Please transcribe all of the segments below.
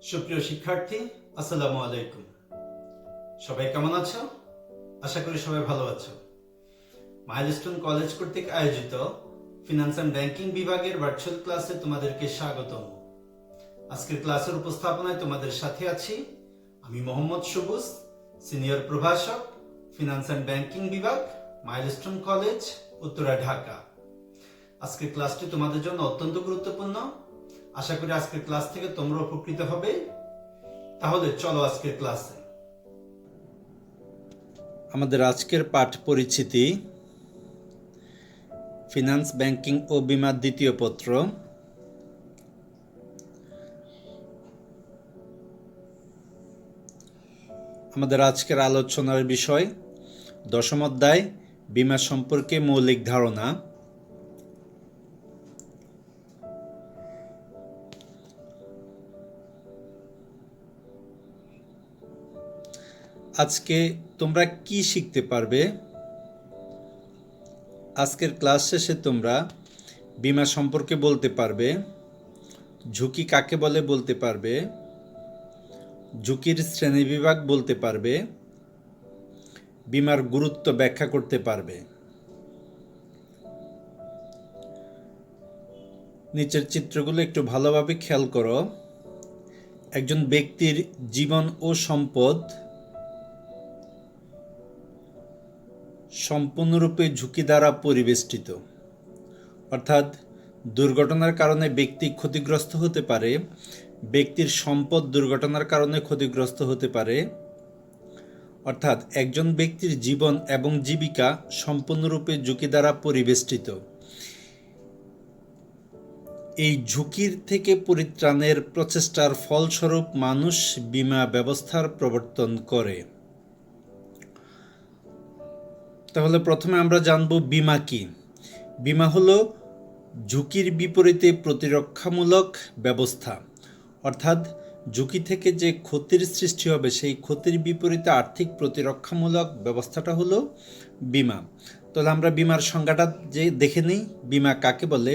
সুপ্রিয় শিক্ষার্থী, আসসালামু আলাইকুম। সবাই কেমন আছো? আশা করি সবাই ভালো আছো। মাইলস্টোন কলেজ কর্তৃক আয়োজিত ফিনান্স অ্যান্ড ব্যাংকিং বিভাগের ভার্চুয়াল ক্লাসে তোমাদেরকে স্বাগতম। আজকের ক্লাসের উপস্থাপনায় তোমাদের সাথে আছি আমি মোহাম্মদ সবুজ, সিনিয়র প্রভাষক, ফিনান্স অ্যান্ড ব্যাংকিং বিভাগ, মাইলস্টোন কলেজ, উত্তরা, ঢাকা। আজকের ক্লাসটি তোমাদের জন্য অত্যন্ত গুরুত্বপূর্ণ। আশা করি আজকের ক্লাস থেকে তোমরা উপকৃত হবে। তাহলে চলো আজকের ক্লাসে। আমাদের আজকের পাঠ পরিচিতি ফিনান্স, ব্যাংকিং ও বীমার দ্বিতীয় পত্র। আমাদের আজকের আলোচনার বিষয় দশম অধ্যায়, বীমা সম্পর্কে মৌলিক ধারণা। আজকে তোমরা কি শিখতে পারবে? আজকের ক্লাস শেষে তোমরা বীমা সম্পর্কে বলতে পারবে, ঝুঁকি কাকে বলে বলতে পারবে, ঝুঁকির শ্রেণীবিভাগ বলতে পারবে, বীমার গুরুত্ব ব্যাখ্যা করতে পারবে। নিচের চিত্রগুলো একটু ভালোভাবে খেয়াল করো। একজন ব্যক্তির জীবন ও সম্পদ সম্পূর্ণরূপে ঝুঁকি দ্বারা পরিবেষ্টিত, অর্থাৎ দুর্ঘটনার কারণে ব্যক্তি ক্ষতিগ্রস্ত হতে পারে, ব্যক্তির সম্পদ দুর্ঘটনার কারণে ক্ষতিগ্রস্ত হতে পারে। অর্থাৎ একজন ব্যক্তির জীবন এবং জীবিকা সম্পূর্ণরূপে ঝুঁকি দ্বারা পরিবেষ্টিত। এই ঝুঁকির থেকে পরিত্রাণের প্রচেষ্টার ফলস্বরূপ মানুষ বীমা ব্যবস্থার প্রবর্তন করে। তাহলে প্রথমে আমরা জানব বীমা কি। বীমা হলো ঝুঁকির বিপরীতে প্রতিরক্ষামূলক ব্যবস্থা, অর্থাৎ ঝুঁকি থেকে যে ক্ষতির সৃষ্টি হবে সেই ক্ষতির বিপরীতে আর্থিক প্রতিরক্ষামূলক ব্যবস্থাটা হলো বীমা। তাহলে আমরা বীমার সংজ্ঞাটা যে দেখে নিই। বীমা কাকে বলে?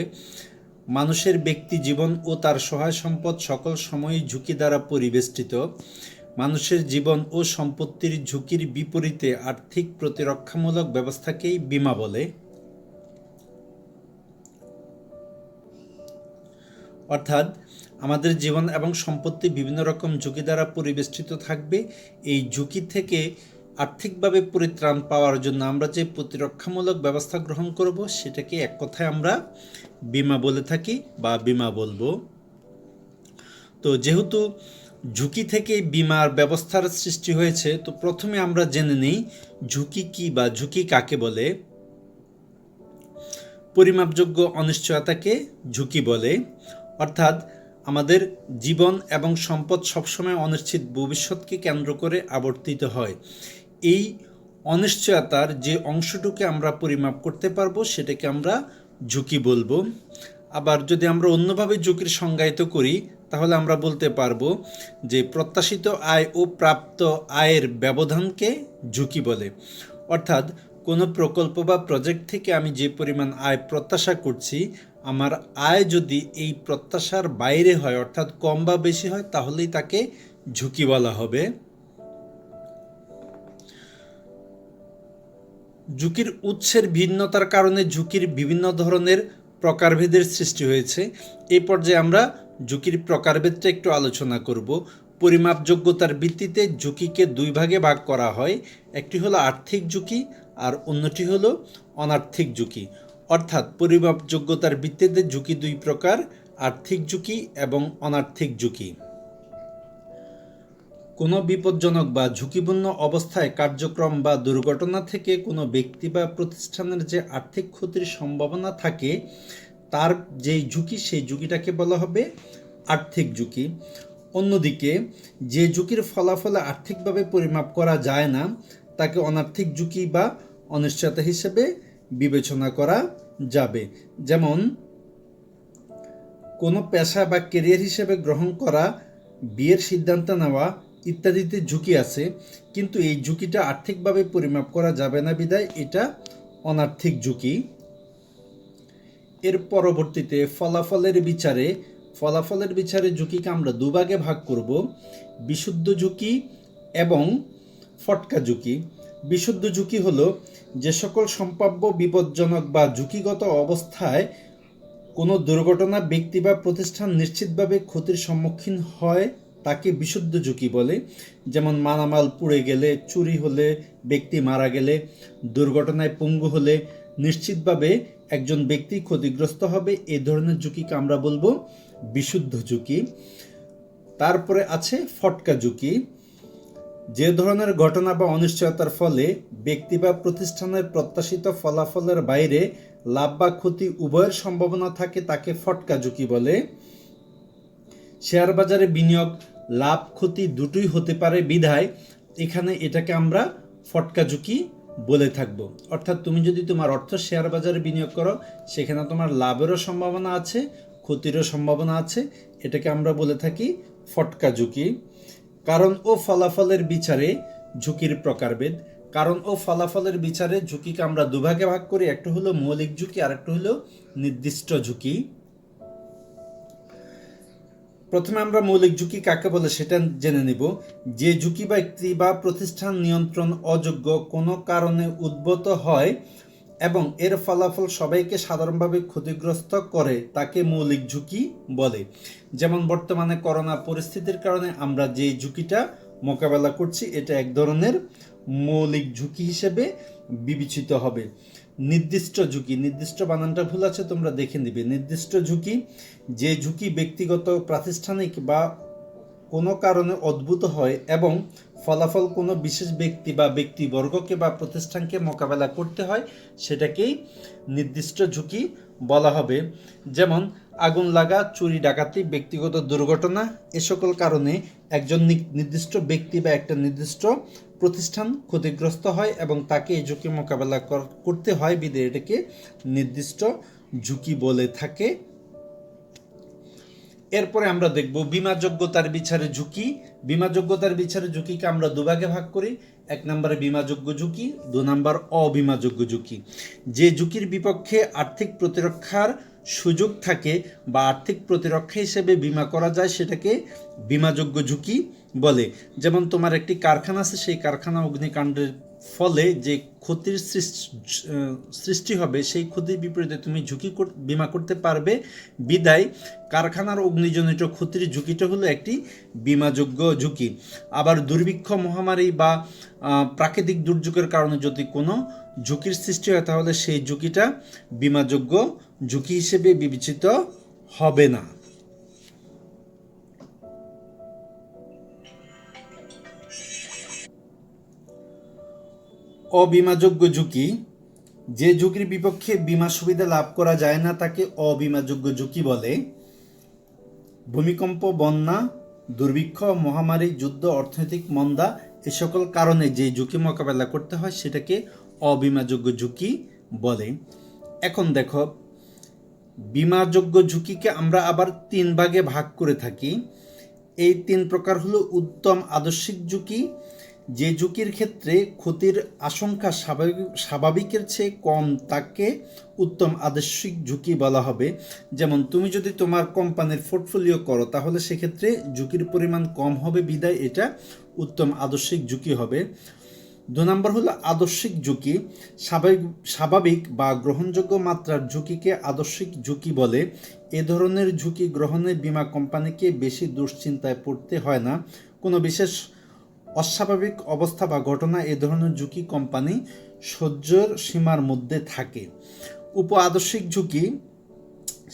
মানুষের ব্যক্তি জীবন ও তার সহায় সম্পদ সকল সময়ই ঝুঁকি দ্বারা পরিবেষ্টিত। মানুষের জীবন ও সম্পত্তির ঝুঁকির বিপরীতে আর্থিক প্রতিরক্ষামূলক ব্যবস্থাকেই বীমা বলে। অর্থাৎ আমাদের জীবন এবং সম্পত্তি বিভিন্ন রকম ঝুঁকি দ্বারা পরিবেষ্টিত থাকবে। এই ঝুঁকি থেকে আর্থিকভাবে পরিত্রাণ পাওয়ার জন্য আমরা যে প্রতিরক্ষামূলক ব্যবস্থা গ্রহণ করব সেটাকে এক কথায় আমরা বীমা বলে থাকি বা বীমা বলবো। তো যেহেতু ঝুঁকি থেকে বীমার ব্যবস্থার সৃষ্টি হয়েছে, তো প্রথমে আমরা জেনে নিই ঝুঁকি কি বা ঝুঁকি কাকে বলে। পরিমাপযোগ্য অনিশ্চয়তাকে ঝুঁকি বলে। অর্থাৎ আমাদের জীবন এবং সম্পদ সবসময় অনিশ্চিত ভবিষ্যৎকে কেন্দ্র করে আবর্তিত হয়। এই অনিশ্চয়তার যে অংশটুকু আমরা পরিমাপ করতে পারবো সেটাকে আমরা ঝুঁকি বলবো। আবার যদি আমরা অন্যভাবে ঝুঁকির সংজ্ঞায়িত করি তাহলে আমরা বলতে পারবো যে প্রত্যাশিত আয় ও প্রাপ্ত আয়ের ব্যবধানকে ঝুঁকি বলে। অর্থাৎ কোনো প্রকল্প বা প্রজেক্ট থেকে আমি যে পরিমাণ আয় প্রত্যাশা করছি, আমার আয় যদি এই প্রত্যাশার বাইরে হয়, অর্থাৎ কম বা বেশি হয়, তাহলেই তাকে ঝুঁকি বলা হবে। ঝুঁকির উৎসের ভিন্নতার কারণে ঝুঁকির বিভিন্ন ধরনের প্রকারভেদের সৃষ্টি হয়েছে। এই পর্যায়ে আমরা ঝুঁকির প্রকারভেদটা একটু আলোচনা করব। পরিমাপযোগ্যতার ভিত্তিতে ঝুঁকিকে দুই ভাগে ভাগ করা হয়। একটি হলো আর্থিক ঝুঁকি আর অন্যটি হলো অনার্থিক ঝুঁকি। অর্থাৎ পরিমাপযোগ্যতার ভিত্তিতে ঝুঁকি দুই প্রকার, আর্থিক ঝুঁকি এবং অনার্থিক ঝুঁকি। কোনো বিপজ্জনক বা ঝুঁকিপূর্ণ অবস্থায় কার্যক্রম বা দুর্ঘটনা থেকে কোনো ব্যক্তি বা প্রতিষ্ঠানের যে আর্থিক ক্ষতির সম্ভাবনা থাকে, তার যেই ঝুঁকি, সেই ঝুঁকিটাকে বলা হবে আর্থিক ঝুঁকি। অন্যদিকে যে ঝুঁকির ফলাফলে আর্থিকভাবে পরিমাপ করা যায় না তাকে অনার্থিক ঝুঁকি বা অনিশ্চয়তা হিসেবে বিবেচনা করা যাবে। যেমন কোনো পেশা বা ক্যারিয়ার হিসেবে গ্রহণ করা, বিয়ের সিদ্ধান্ত নেওয়া ইত্যাদিতে ঝুঁকি আছে, কিন্তু এই ঝুঁকিটা আর্থিকভাবে পরিমাপ করা যাবে না বিধায় এটা অনার্থিক ঝুঁকি। এর পরবর্তীতে ফলাফলের বিচারে ফলাফলের বিচারে ঝুঁকিকে আমরা দুভাগে ভাগ করব, বিশুদ্ধ ঝুঁকি এবং ফটকা ঝুঁকি। বিশুদ্ধ ঝুঁকি হলো যে সকল সম্ভাব্য বিপজ্জনক বা ঝুঁকিগত অবস্থায় কোনো দুর্ঘটনা ব্যক্তি বা প্রতিষ্ঠান নিশ্চিতভাবে ক্ষতির সম্মুখীন হয় তাকে বিশুদ্ধ ঝুঁকি বলে। যেমন মালামাল পুড়ে গেলে, চুরি হলে, ব্যক্তি মারা গেলে, দুর্ঘটনায় পঙ্গু হলে নিশ্চিতভাবে একজন ব্যক্তি ক্ষতিগ্রস্ত হবে। এই ধরনের ঝুঁকিকে আমরা বলবো বিশুদ্ধ ঝুঁকি। তারপরে আছে ফটকা ঝুঁকি। যে ধরনের ঘটনা বা অনিশ্চয়তার ফলে ব্যক্তি বা প্রতিষ্ঠানের প্রত্যাশিত ফলাফলের বাইরে লাভ বা ক্ষতি উভয়ের সম্ভাবনা থাকে তাকে ফটকা ঝুঁকি বলে। শেয়ার বাজারে বিনিয়োগ লাভ ক্ষতি দুটোই হতে পারে বিধায় এখানে এটাকে আমরা ফটকা ঝুঁকি বলে থাকব। অর্থাৎ তুমি যদি তোমার অর্থ শেয়ার বাজারে বিনিয়োগ করো, সেখানে তোমার লাভেরও সম্ভাবনা আছে, ক্ষতিরও সম্ভাবনা আছে, এটাকে আমরা বলে থাকি ফটকা ঝুঁকি। কারণ ও ফলাফলের বিচারে ঝুঁকির প্রকারভেদ। কারণ ও ফলাফলের বিচারে ঝুঁকিকে আমরা দুভাগে ভাগ করি, একটা হলো মৌলিক ঝুঁকি আর একটা হলো নির্দিষ্ট ঝুঁকি। প্রথমে আমরা মৌলিক ঝুঁকি কাকে বলে সেটা জেনে নিব। যে ঝুঁকি ব্যক্তি বা প্রতিষ্ঠান নিয়ন্ত্রণ অযোগ্য কোনো কারণে উদ্ভূত হয় এবং এর ফলাফল সবাইকে সাধারণভাবে ক্ষতিগ্রস্ত করে তাকে মৌলিক ঝুঁকি বলে। যেমন বর্তমানে করোনা পরিস্থিতির কারণে আমরা যে ঝুঁকিটা মোকাবেলা করছি, এটা এক ধরনের মৌলিক ঝুঁকি হিসেবে বিবেচিত হবে। নির্দিষ্ট ঝুঁকি, নির্দিষ্ট বানানটা ভুল আছে, তোমরা দেখে নিবে। নির্দিষ্ট ঝুঁকি যে ঝুঁকি ব্যক্তিগত, প্রাতিষ্ঠানিক বা কোনো কারণে উদ্ভূত হয় এবং ফলাফল কোনো বিশেষ ব্যক্তি বা ব্যক্তিবর্গকে বা প্রতিষ্ঠানকে মোকাবেলা করতে হয়, সেটাকেই নির্দিষ্ট ঝুঁকি বলা হবে। যেমন আগুন লাগা, চুরি ডাকাতি, ব্যক্তিগত দুর্ঘটনা, এ সকল কারণে একজন নির্দিষ্ট ব্যক্তি বা একটা নির্দিষ্ট প্রতিষ্ঠান ক্ষতিগ্রস্ত হয় এবং তাকে এই ঝুঁকি মোকাবেলা করতে হয় বিধায় এটাকে নির্দিষ্ট ঝুঁকি বলে থাকে। এরপরে আমরা দেখব বীমাযোগ্যতার বিচারে ঝুঁকি। বীমাযোগ্যতার বিচারে ঝুঁকিকে আমরা দুভাগে ভাগ করি, এক নম্বরে বীমাযোগ্য ঝুঁকি, 2 নম্বর অবীমাযোগ্য ঝুঁকি। যে ঝুঁকির বিপক্ষে আর্থিক প্রতিরক্ষার সুযোগ থাকে বা আর্থিক প্রতিরক্ষা হিসেবে বীমা করা যায় সেটাকে বীমাযোগ্য ঝুঁকি বলে। যেমন তোমার একটি কারখানা আছে, সেই কারখানা অগ্নিকাণ্ডের ফলে যে ক্ষতির সৃষ্টি হবে সেই ক্ষতির বিপরীতে তুমি ঝুঁকি বীমা করতে পারবে বিদায় কারখানার অগ্নিজনিত ক্ষতির ঝুঁকিটা হলো একটি বীমাযোগ্য ঝুঁকি। আবার দুর্ভিক্ষ, মহামারী বা প্রাকৃতিক দুর্যোগের কারণে যদি কোনো ঝুঁকির সৃষ্টি হয় তাহলে সেই ঝুঁকিটা বীমাযোগ্য ঝুঁকি হিসেবে বিবেচিত হবে না। অবীমাযোগ্য ঝুঁকি, যে ঝুঁকির বিপক্ষে বীমা সুবিধা লাভ করা যায় না তাকে অবীমাযোগ্য ঝুঁকি বলে। ভূমিকম্প, বন্যা, দুর্ভিক্ষ, মহামারী, যুদ্ধ, অর্থনৈতিক মন্দা, এ সকল কারণে যে ঝুঁকি মোকাবেলা করতে হয় সেটাকে অবীমাযোগ্য ঝুঁকি বলে। এখন দেখো, বীমাযোগ্য ঝুঁকিকে আমরা আবার 3 ভাগে ভাগ করে থাকি। এই 3 প্রকার হলো উত্তম আদর্শিক ঝুঁকি, যে ঝুঁকির ক্ষেত্রে ক্ষতির আশঙ্কা স্বাভাবিকের চেয়ে কম তাকে উত্তম আদর্শিক ঝুঁকি বলা হবে। যেমন তুমি যদি তোমার কোম্পানির পোর্টফোলিও করো তাহলে সেক্ষেত্রে ঝুঁকির পরিমাণ কম হবে বিধায় এটা উত্তম আদর্শিক ঝুঁকি হবে। 2 নম্বর হলো আদর্শিক ঝুঁকি। স্বাভাবিক বা গ্রহণযোগ্য মাত্রার ঝুঁকিকে আদর্শিক ঝুঁকি বলে। এ ধরনের ঝুঁকি গ্রহণে বীমা কোম্পানিকে বেশি দুশ্চিন্তায় পড়তে হয় না। কোনো বিশেষ অস্বাভাবিক অবস্থা বা ঘটনা এ ধরনের ঝুঁকি কোম্পানি সহ্যের সীমার মধ্যে থাকে। উপ আদর্শিক ঝুঁকি,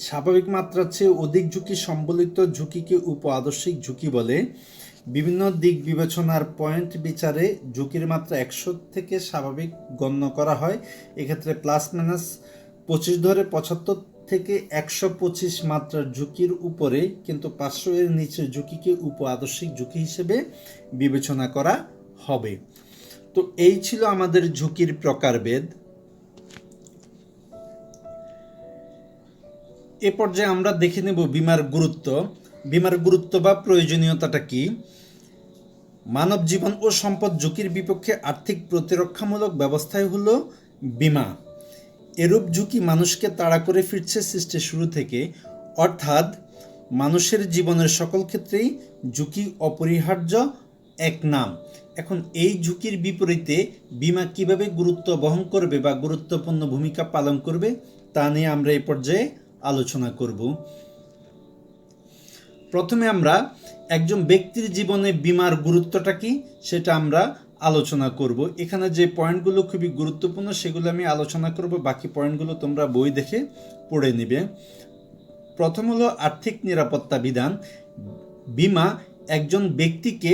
স্বাভাবিক মাত্রার চেয়ে অধিক ঝুঁকি সম্বলিত ঝুঁকিকে উপ আদর্শিক ঝুঁকি বলে। বিভিন্ন দিক বিবেচনার পয়েন্ট বিচারে ঝুঁকির মাত্রা 100 থেকে স্বাভাবিক গণ্য করা হয়। এক্ষেত্রে প্লাস মাইনাস 25 ধরে 75 থেকে 125 মাত্রার ঝুঁকির উপরে কিন্তু 500 এর নিচে ঝুঁকিকে উপ আদর্শিক ঝুঁকি হিসেবে বিবেচনা করা হবে। তো এই ছিল আমাদের ঝুঁকির প্রকারভেদ। এ পর্যায়ে আমরা দেখে নেব বিমার গুরুত্ব। বিমার গুরুত্ব বা প্রয়োজনীয়তাটা কি? মানব জীবন ও সম্পদ ঝুঁকির বিপক্ষে আর্থিক প্রতিরক্ষামূলক ব্যবস্থাই হলো বিমা। এরূপ ঝুঁকি মানুষকে তাড়া করে ফিরছে সৃষ্টির শুরু থেকে, অর্থাৎ মানুষের জীবনের সকল ক্ষেত্রেই ঝুঁকি অপরিহার্য এক নাম। এখন এই ঝুঁকির বিপরীতে বীমা কিভাবে গুরুত্ব বহন করবে বা গুরুত্বপূর্ণ ভূমিকা পালন করবে তা নিয়ে আমরা এই পর্যায়ে আলোচনা করব। প্রথমে আমরা একজন ব্যক্তির জীবনে বীমার গুরুত্বটা কি সেটা আমরা আলোচনা করব। এখানে যে পয়েন্টগুলো খুবই গুরুত্বপূর্ণ সেগুলো আমি আলোচনা করব, বাকি পয়েন্টগুলো তোমরা বই দেখে পড়ে নিবে। প্রথম হলো আর্থিক নিরাপত্তা বিধান। বীমা একজন ব্যক্তিকে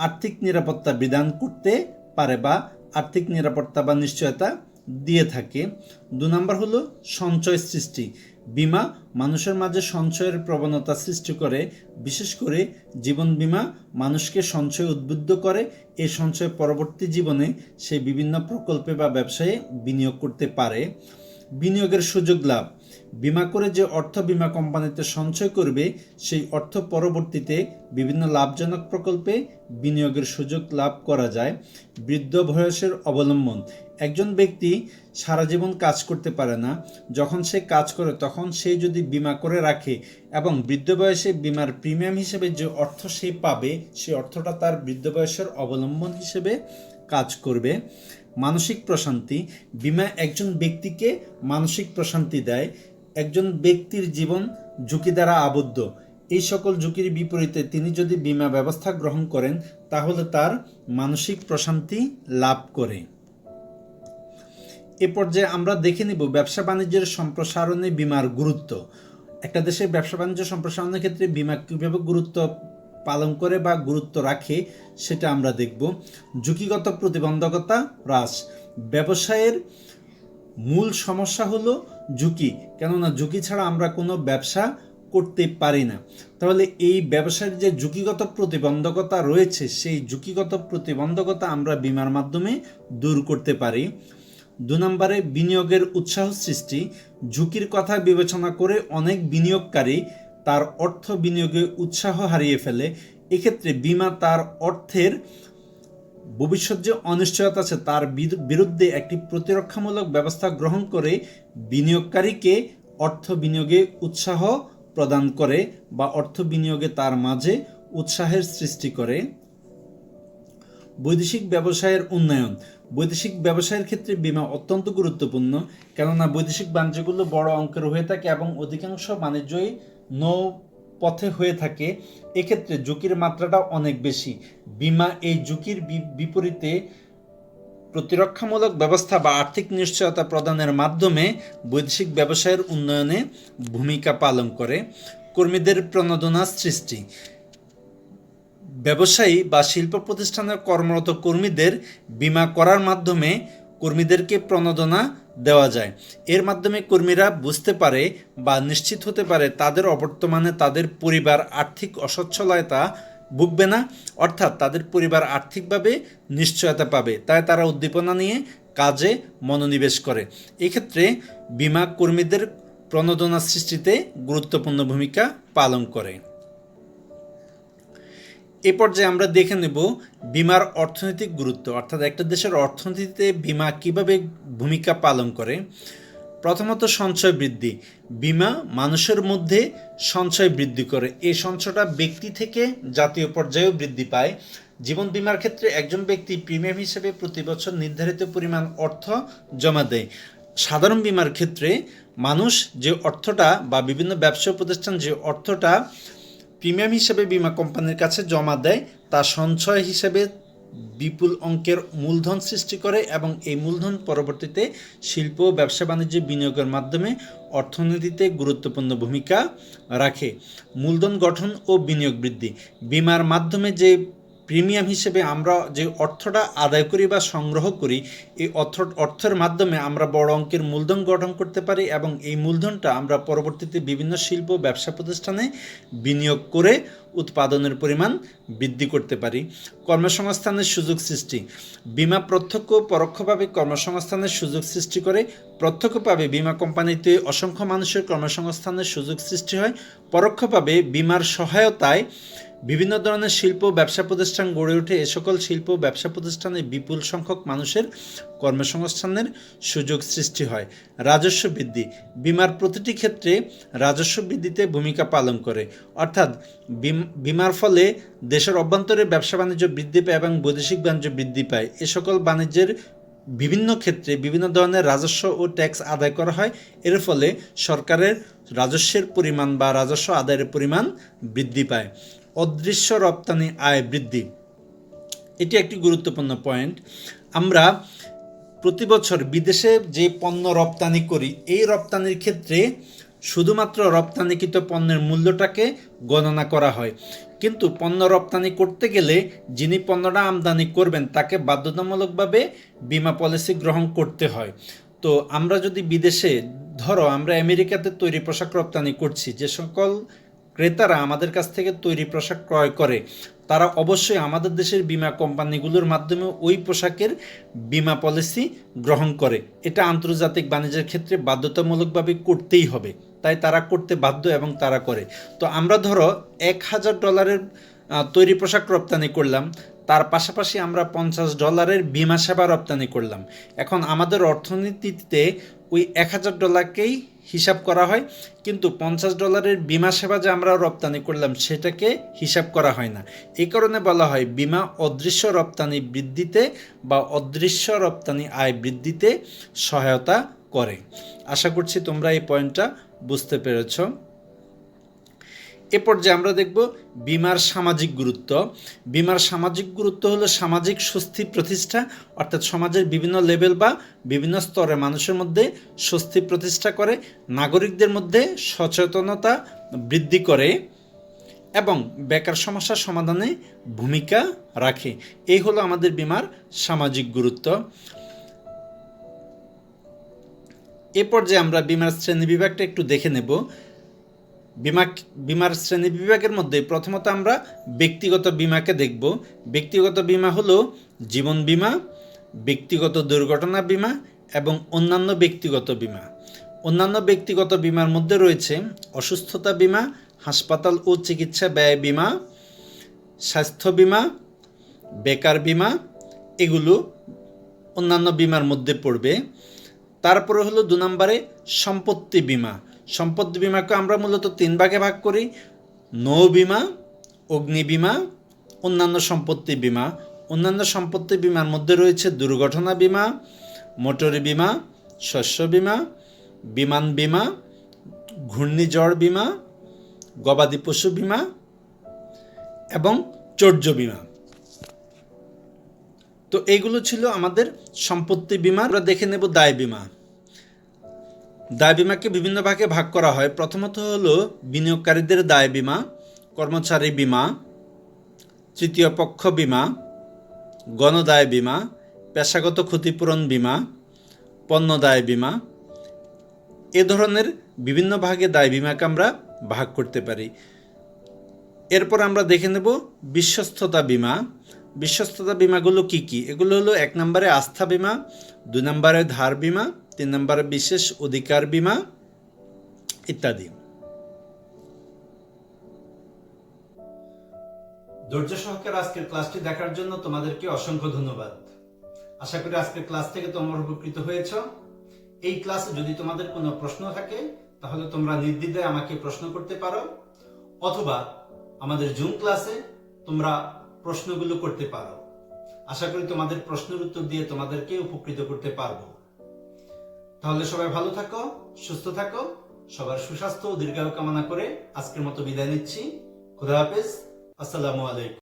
আর্থিক নিরাপত্তা বিধান করতে পারে বা আর্থিক নিরাপত্তা বা নিশ্চয়তা দিয়ে থাকে। 2 নম্বর হলো সঞ্চয় সৃষ্টি। বীমা মানুষের মাঝে সঞ্চয়ের প্রবণতা সৃষ্টি করে, বিশেষ করে জীবন বীমা মানুষকে সঞ্চয় উদ্বুদ্ধ করে। এই সঞ্চয় পরবর্তী জীবনে সে বিভিন্ন প্রকল্পে বা ব্যবসায়ে বিনিয়োগ করতে পারে। বিনিয়োগের সুযোগ লাভ। বীমা করে যে অর্থ বীমা কোম্পানিতে সঞ্চয় করবে সেই অর্থ পরবর্তীতে বিভিন্ন লাভজনক প্রকল্পে বিনিয়োগের সুযোগ লাভ করা যায়। বৃদ্ধ বয়সের অবলম্বন। একজন ব্যক্তি সারা জীবন কাজ করতে পারে না, যখন সে কাজ করে তখন সে যদি বীমা করে রাখে এবং বৃদ্ধ বয়সে বীমার প্রিমিয়াম হিসেবে যে অর্থ সে পাবে সেই অর্থটা তার বৃদ্ধ বয়সের অবলম্বন হিসেবে কাজ করবে। মানসিক প্রশান্তি। বীমা একজন ব্যক্তিকে মানসিক প্রশান্তি দেয়। একজন ব্যক্তির জীবন ঝুঁকি দ্বারা আবদ্ধ। এই সকল ঝুঁকির বিপরীতে তিনি যদি বীমা ব্যবস্থা গ্রহণ করেন তাহলে তার মানসিক প্রশান্তি লাভ করে। এ পর্যায়ে আমরা দেখে নিব ব্যবসা বাণিজ্যের সম্প্রসারণে বীমার গুরুত্ব। একটা দেশের ব্যবসা বাণিজ্য সম্প্রসারণের ক্ষেত্রে বীমা কীভাবে গুরুত্ব পালন করে বা গুরুত্ব রাখে সেটা আমরা দেখব। ঝুঁকিগত প্রতিবন্ধকতা হ্রাস। ব্যবসায়ের মূল সমস্যা হলো ঝুঁকি, কেননা ঝুঁকি ছাড়া আমরা কোনো ব্যবসা করতে পারি না। তাহলে এই ব্যবসার যে ঝুঁকিগত প্রতিবন্ধকতা রয়েছে সেই ঝুঁকিগত প্রতিবন্ধকতা আমরা বীমার মাধ্যমে দূর করতে পারি। 2 নম্বরে বিনিয়োগের উৎসাহ সৃষ্টি। ঝুঁকির কথা বিবেচনা করে অনেক বিনিয়োগকারী তার অর্থ বিনিয়োগে উৎসাহ হারিয়ে ফেলে। এক্ষেত্রে বীমা তার অর্থের ভবিষ্যৎ যে অনিশ্চয়তা আছে তার বিরুদ্ধে একটি প্রতিরক্ষামূলক ব্যবস্থা গ্রহণ করে বিনিয়োগকারীকে অর্থ বিনিয়োগে উৎসাহ প্রদান করে বা অর্থ বিনিয়োগে তার মাঝে উৎসাহের সৃষ্টি করে। বৈদেশিক ব্যবসায়ের উন্নয়ন। বৈদেশিক ব্যবসায়ের ক্ষেত্রে বীমা অত্যন্ত গুরুত্বপূর্ণ, কেননা বৈদেশিক বাণিজ্যগুলো বড় অঙ্কের হয়ে থাকে এবং অধিকাংশ বাণিজ্যই নৌপথে হয়ে থাকে। এক্ষেত্রে ঝুঁকির মাত্রাটা অনেক বেশি। বীমা এই ঝুঁকির বিপরীতে প্রতিরক্ষামূলক ব্যবস্থা বা আর্থিক নিশ্চয়তা প্রদানের মাধ্যমে বৈদেশিক ব্যবসায়ের উন্নয়নে ভূমিকা পালন করে। কর্মীদের প্রণোদনা সৃষ্টি। ব্যবসায়ী বা শিল্প প্রতিষ্ঠানের কর্মরত কর্মীদের বীমা করার মাধ্যমে কর্মীদেরকে প্রণোদনা দেওয়া যায়। এর মাধ্যমে কর্মীরা বুঝতে পারে বা নিশ্চিত হতে পারে তাদের অবর্তমানে তাদের পরিবার আর্থিক অসচ্ছলতা ভুগবে না, অর্থাৎ তাদের পরিবার আর্থিকভাবে নিশ্চয়তা পাবে, তাই তারা উদ্দীপনা নিয়ে কাজে মনোনিবেশ করে। এক্ষেত্রে বীমা কর্মীদের প্রণোদনা সৃষ্টিতে গুরুত্বপূর্ণ ভূমিকা পালন করে। এ পর্যায়ে আমরা দেখে নেব বীমার অর্থনৈতিক গুরুত্ব, অর্থাৎ একটা দেশের অর্থনীতিতে বীমা কিভাবে ভূমিকা পালন করে। প্রথমত সঞ্চয় বৃদ্ধি। বীমা মানুষের মধ্যে সঞ্চয় বৃদ্ধি করে। এই সঞ্চয়টা ব্যক্তি থেকে জাতীয় পর্যায়েও বৃদ্ধি পায়। জীবন বীমার ক্ষেত্রে একজন ব্যক্তি প্রিমিয়াম হিসেবে প্রতি বছর নির্ধারিত পরিমাণ অর্থ জমা দেয়। সাধারণ বীমার ক্ষেত্রে মানুষ যে অর্থটা বা বিভিন্ন ব্যবসা প্রতিষ্ঠান যে অর্থটা প্রিমিয়াম হিসেবে বীমা কোম্পানির কাছে জমা দেয় তা সঞ্চয় হিসেবে বিপুল অঙ্কের মূলধন সৃষ্টি করে এবং এই মূলধন পরবর্তীতে শিল্প ও ব্যবসা বাণিজ্যে বিনিয়োগের মাধ্যমে অর্থনীতিতে গুরুত্বপূর্ণ ভূমিকা রাখে। মূলধন গঠন ও বিনিয়োগ বৃদ্ধি। বীমার মাধ্যমে যে প্রিমিয়াম হিসেবে আমরা যে অর্থটা আদায় করি বা সংগ্রহ করি এই অর্থের মাধ্যমে আমরা বড় অঙ্কের মূলধন গঠন করতে পারি এবং এই মূলধনটা আমরা পরবর্তীতে বিভিন্ন শিল্প ব্যবসা প্রতিষ্ঠানে বিনিয়োগ করে উৎপাদনের পরিমাণ বৃদ্ধি করতে পারি। কর্মসংস্থানের সুযোগ সৃষ্টি। বীমা প্রত্যক্ষ ও পরোক্ষভাবে কর্মসংস্থানের সুযোগ সৃষ্টি করে। প্রত্যক্ষভাবে বীমা কোম্পানিতে অসংখ্য মানুষের কর্মসংস্থানের সুযোগ সৃষ্টি হয়। পরোক্ষভাবে বীমার সহায়তায় বিভিন্ন ধরনের শিল্প ব্যবসা প্রতিষ্ঠান গড়ে ওঠে। এ সকল শিল্প ব্যবসা প্রতিষ্ঠানে বিপুল সংখ্যক মানুষের কর্মসংস্থানের সুযোগ সৃষ্টি হয়। রাজস্ব বৃদ্ধি, বিমার প্রতিটি ক্ষেত্রে রাজস্ব বৃদ্ধিতে ভূমিকা পালন করে, অর্থাৎ বিমার ফলে দেশের অভ্যন্তরে ব্যবসা বাণিজ্য বৃদ্ধি পায় এবং বৈদেশিক বাণিজ্য বৃদ্ধি পায়। এ সকল বাণিজ্যের বিভিন্ন ক্ষেত্রে বিভিন্ন ধরনের রাজস্ব ও ট্যাক্স আদায় করা হয়। এর ফলে সরকারের রাজস্বের পরিমাণ বা রাজস্ব আদায়ের পরিমাণ বৃদ্ধি পায়। অদৃশ্য রপ্তানি আয় বৃদ্ধি, এটি একটি গুরুত্বপূর্ণ পয়েন্ট। আমরা প্রতি বছর বিদেশে যে পণ্য রপ্তানি করি, এই রপ্তানির ক্ষেত্রে শুধুমাত্র রপ্তানিকৃত পণ্যের মূল্যটাকে গণনা করা হয়, কিন্তু পণ্য রপ্তানি করতে গেলে যিনি পণ্যটা আমদানি করবেন তাকে বাধ্যতামূলকভাবে বীমা পলিসি গ্রহণ করতে হয়। তো আমরা যদি বিদেশে, ধরো আমরা আমেরিকাতে তৈরি পোশাক রপ্তানি করছি, যে সকল ক্রেতারা আমাদের কাছ থেকে তৈরি পোশাক ক্রয় করে তারা অবশ্যই আমাদের দেশের বীমা কোম্পানিগুলোর মাধ্যমে ওই পোশাকের বীমা পলিসি গ্রহণ করে। এটা আন্তর্জাতিক বাণিজ্যের ক্ষেত্রে বাধ্যতামূলকভাবে করতেই হবে, তাই তারা করতে বাধ্য এবং তারা করে। তো আমরা ধরো $1000 তৈরি পোশাক রপ্তানি করলাম, তার পাশাপাশি আমরা $50 বীমা সেবা রপ্তানি করলাম। এখন আমাদের অর্থনীতিতে ওই $1000কেই হিসাব করা হয়, কিন্তু $50 বীমা সেবা যে আমরা রপ্তানি করলাম সেটাকে হিসাব করা হয় না। এই কারণে বলা হয় বিমা অদৃশ্য রপ্তানি বৃদ্ধিতে বা অদৃশ্য রপ্তানি আয় বৃদ্ধিতে সহায়তা করে। আশা করছি তোমরা এই পয়েন্টটা বুঝতে পেরেছ। এ পর্যায়ে আমরা দেখব বীমার সামাজিক গুরুত্ব। বীমার সামাজিক গুরুত্ব হলো সামাজিক স্বস্তি প্রতিষ্ঠা, অর্থাৎ সমাজের বিভিন্ন লেভেল বা বিভিন্ন স্তরে মানুষের মধ্যে স্বস্তি প্রতিষ্ঠা করে, নাগরিকদের মধ্যে সচেতনতা বৃদ্ধি করে এবং বেকার সমস্যার সমাধানে ভূমিকা রাখে। এই হলো আমাদের বীমার সামাজিক গুরুত্ব। এ পর্যায়ে আমরা বীমার শ্রেণী বিভাগটা একটু দেখে নেব। বীমার শ্রেণী বিভাগের মধ্যে প্রথমত আমরা ব্যক্তিগত বীমাকে দেখব। ব্যক্তিগত বীমা হলো জীবন বীমা, ব্যক্তিগত দুর্ঘটনা বীমা এবং অন্যান্য ব্যক্তিগত বীমা। অন্যান্য ব্যক্তিগত বীমার মধ্যে রয়েছে অসুস্থতা বীমা, হাসপাতাল ও চিকিৎসা ব্যয় বীমা, স্বাস্থ্য বীমা, বেকার বীমা, এগুলো অন্যান্য বীমার মধ্যে পড়বে। তারপরে হলো 2 নম্বরে সম্পত্তি বীমা। সম্পত্তি বীমাকে আমরা মূলত 3 ভাগে ভাগ করি: নৌ বীমা, অগ্নি বীমা, অন্যান্য সম্পত্তি বীমা। অন্যান্য সম্পত্তি বীমার মধ্যে রয়েছে দুর্ঘটনা বীমা, মোটর বীমা, শস্য বীমা, বিমান বীমা, ঘূর্ণিঝড় বীমা, গবাদি পশু বীমা এবং চৌর্য বীমা। তো এইগুলো ছিল আমাদের সম্পত্তি বীমা। আমরা দেখে নেব দায় বীমা। দায় বীমাকে বিভিন্ন ভাগে ভাগ করা হয়। প্রথমত হলো বিনিয়োগকারীদের দায় বীমা, কর্মচারী বীমা, তৃতীয় পক্ষ বীমা, গণদায় বীমা, পেশাগত ক্ষতিপূরণ বীমা, পণ্য দায় বীমা। এ ধরনের বিভিন্ন ভাগে দায় বীমাকে আমরা ভাগ করতে পারি। এরপর আমরা দেখে নেব বিশ্বস্ততা বীমা। বিশ্বস্ততা বীমাগুলো কি কি? এগুলো হলো 1 নম্বরে আস্থা বীমা, 2 নম্বরে ধার বীমা, 3 নম্বরে বিশেষ অধিকার বীমা ইত্যাদি। ধৈর্য সহকারে আজকের ক্লাসটি দেখার জন্য তোমাদেরকে অসংখ্য ধন্যবাদ। আশা করি আজকের ক্লাস থেকে তোমরা উপকৃত হয়েছ। এই ক্লাসে যদি তোমাদের কোনো প্রশ্ন থাকে তাহলে তোমরা নির্দ্বিধায় আমাকে প্রশ্ন করতে পারো, অথবা আমাদের জুম ক্লাসে তোমরা প্রশ্নগুলো করতে পারো। আশা করি তোমাদের প্রশ্নের উত্তর দিয়ে তোমাদেরকে উপকৃত করতে পারবো। তাহলে সবাই ভালো থাকো, সুস্থ থাকো। সবার সুস্বাস্থ্য ও দীর্ঘায়ু কামনা করে আজকের মতো বিদায় নিচ্ছি। খুদা হাফেজ। আসসালামু আলাইকুম।